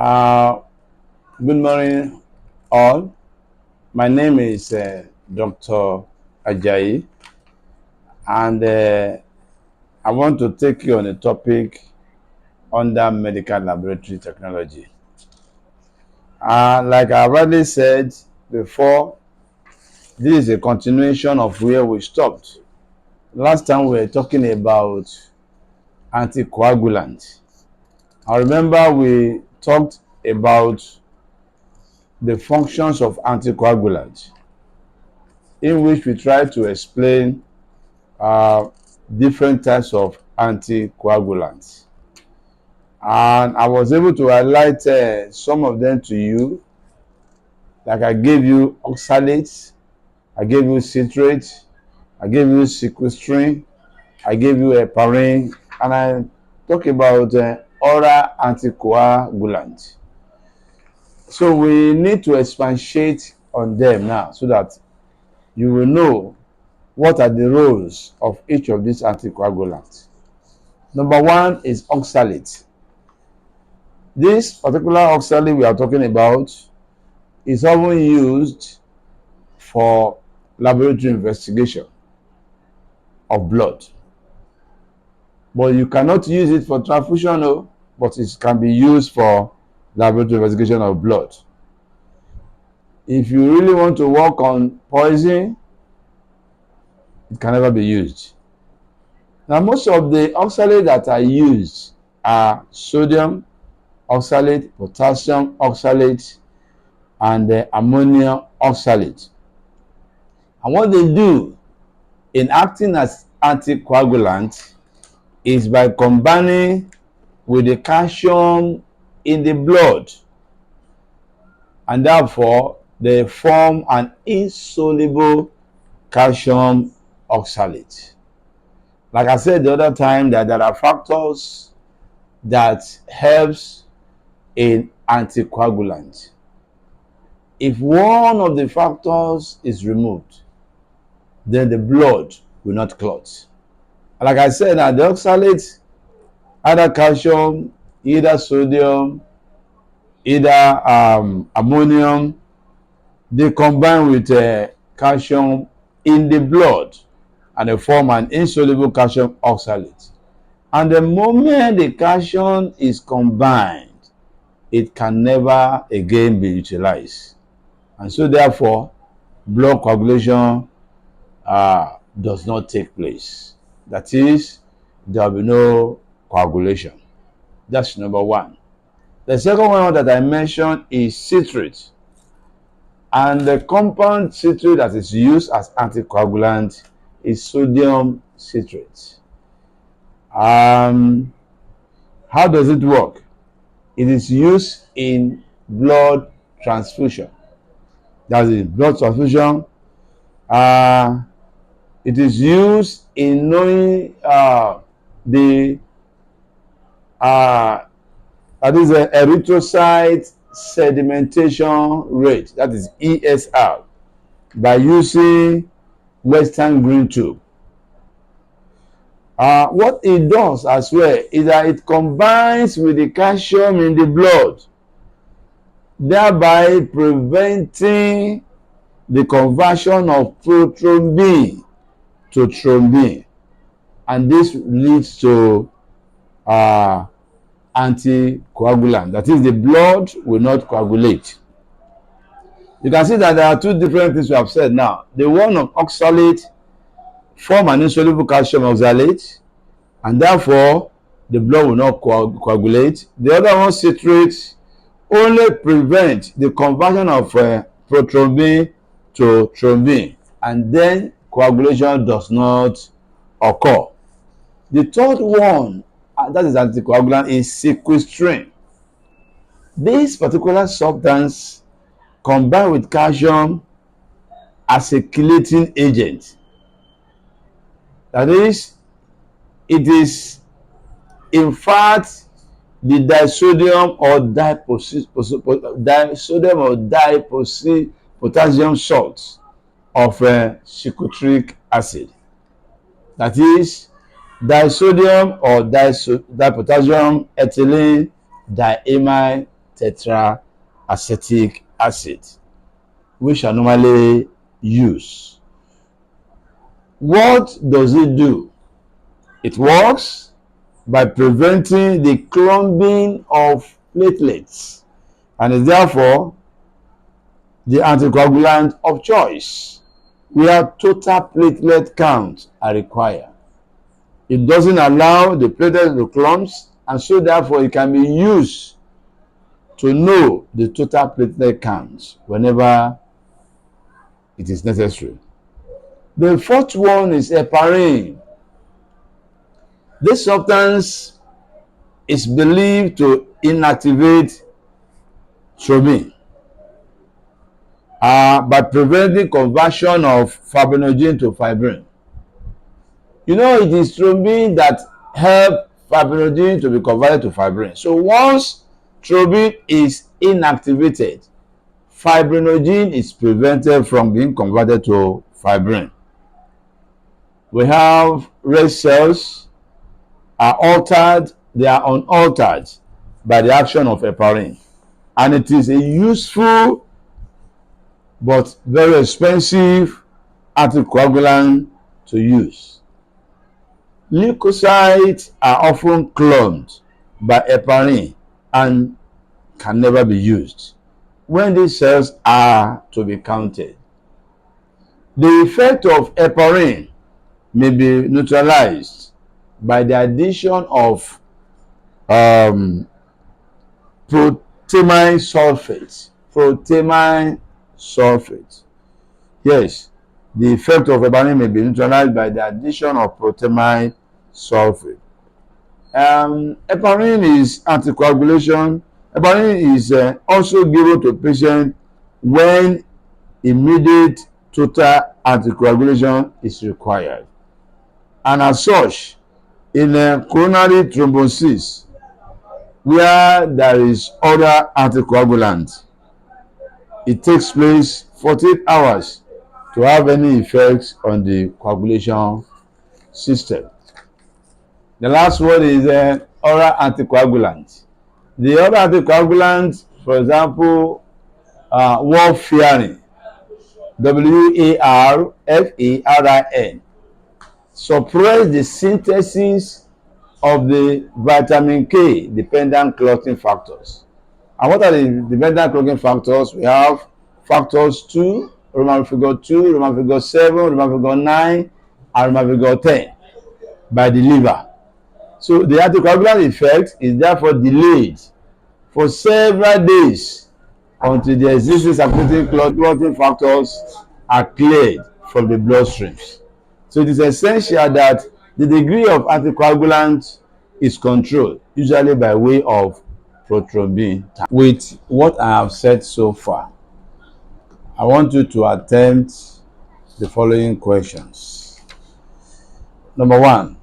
Uh, Good morning, all. My name is Dr. Ajayi, and I want to take you on a topic under medical laboratory technology. Like I already said before, this is a continuation of where we stopped. Last time we were talking about anticoagulant. I remember we talked about the functions of anticoagulant, in which we tried to explain uh, different types of anticoagulants. And I was able to highlight some of them to you. Like I gave you oxalates, I gave you citrate, I gave you sequestrin, I gave you heparin, and I talk about oral anticoagulant. So we need to expatiate on them now so that you will know what are the roles of each of these anticoagulants. Number one is oxalate. This particular oxalate we are talking about is often used for laboratory investigation of blood. But you cannot use it for transfusion, but it can be used for laboratory investigation of blood. If you really want to work on poison, it can never be used. Now, most of the oxalate that are used are sodium oxalate, potassium oxalate, and ammonium oxalate. And what they do in acting as anticoagulant is by combining with the calcium in the blood, and therefore they form an insoluble calcium oxalate. Like I said the other time, that there are factors that helps in anticoagulant. If one of the factors is removed, then the blood will not clot. Like I said, the oxalate, either calcium, either sodium, either ammonium, they combine with calcium in the blood and they form an insoluble calcium oxalate. And the moment the calcium is combined, it can never again be utilized. And so therefore, blood coagulation does not take place. That is, there will be no coagulation. That's number one. The second one that I mentioned is citrate. And the compound citrate that is used as anticoagulant is sodium citrate. How does it work? It is used in blood transfusion. That is blood transfusion. It is used in knowing the that is a erythrocyte sedimentation rate, that is ESR, by using Western green tube. What it does as well is that it combines with the calcium in the blood, thereby preventing the conversion of prothrombin to thrombin, and this leads to anticoagulant. That is, the blood will not coagulate. You can see that there are two different things we have said now. The one of oxalate form an insoluble calcium oxalate, and therefore the blood will not coagulate. The other one, citrate, only prevent the conversion of prothrombin to thrombin, and then coagulation does not occur. The third one, that is anticoagulant, is sequestrin. This particular substance combined with calcium as a chelating agent. That is, it is in fact the disodium or dipotassium salt of citric acid. That is disodium or dipotassium ethylene diamine tetraacetic acid, which I normally use. What does it do? It works by preventing the clumping of platelets and is therefore the anticoagulant of choice where total platelet counts are required. It doesn't allow the platelets to clump, and so therefore it can be used to know the total platelet counts whenever it is necessary. The fourth one is heparin. This substance is believed to inactivate thrombin by preventing conversion of fibrinogen to fibrin. You know, it is thrombin that help fibrinogen to be converted to fibrin. So once thrombin is inactivated, fibrinogen is prevented from being converted to fibrin. We have red cells are altered, they are unaltered by the action of heparin. And it is a useful but very expensive anticoagulant to use. Leukocytes are often cloned by heparin and can never be used when these cells are to be counted. The effect of heparin may be neutralized by the addition of protamine sulfate. Protamine sulfate. Yes, the effect of heparin may be neutralized by the addition of protamine sulfate. Heparin is anticoagulation. Heparin is also given to patients when immediate total anticoagulation is required. And as such, in coronary thrombosis, where there is other anticoagulant, it takes place 48 hours to have any effects on the coagulation system. The last one is oral anticoagulant. The other anticoagulant, for example, warfarin, warfarin, suppress the synthesis of the vitamin K dependent clotting factors. And what are the dependent clotting factors? We have factors 2, Roman figure 2, Roman figure 7, Roman figure 9, and Roman figure 10 by the liver. So the anticoagulant effect is therefore delayed for several days until the existing circulating clotting factors are cleared from the bloodstreams. So it is essential that the degree of anticoagulant is controlled, usually by way of prothrombin. With what I have said so far, I want you to attempt the following questions. Number 1,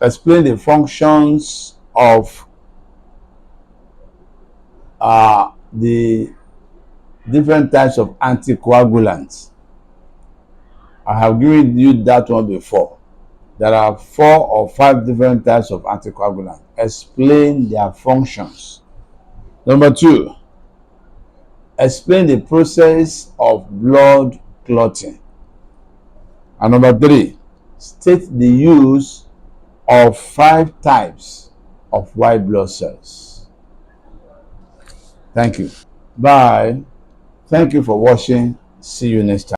explain the functions of the different types of anticoagulants. I have given you that one before. There are 4 or 5 different types of anticoagulants. Explain their functions. Number 2, explain the process of blood clotting. And number 3, state the use of 5 types of white blood cells. Thank you. Bye. Thank you for watching. See you next time.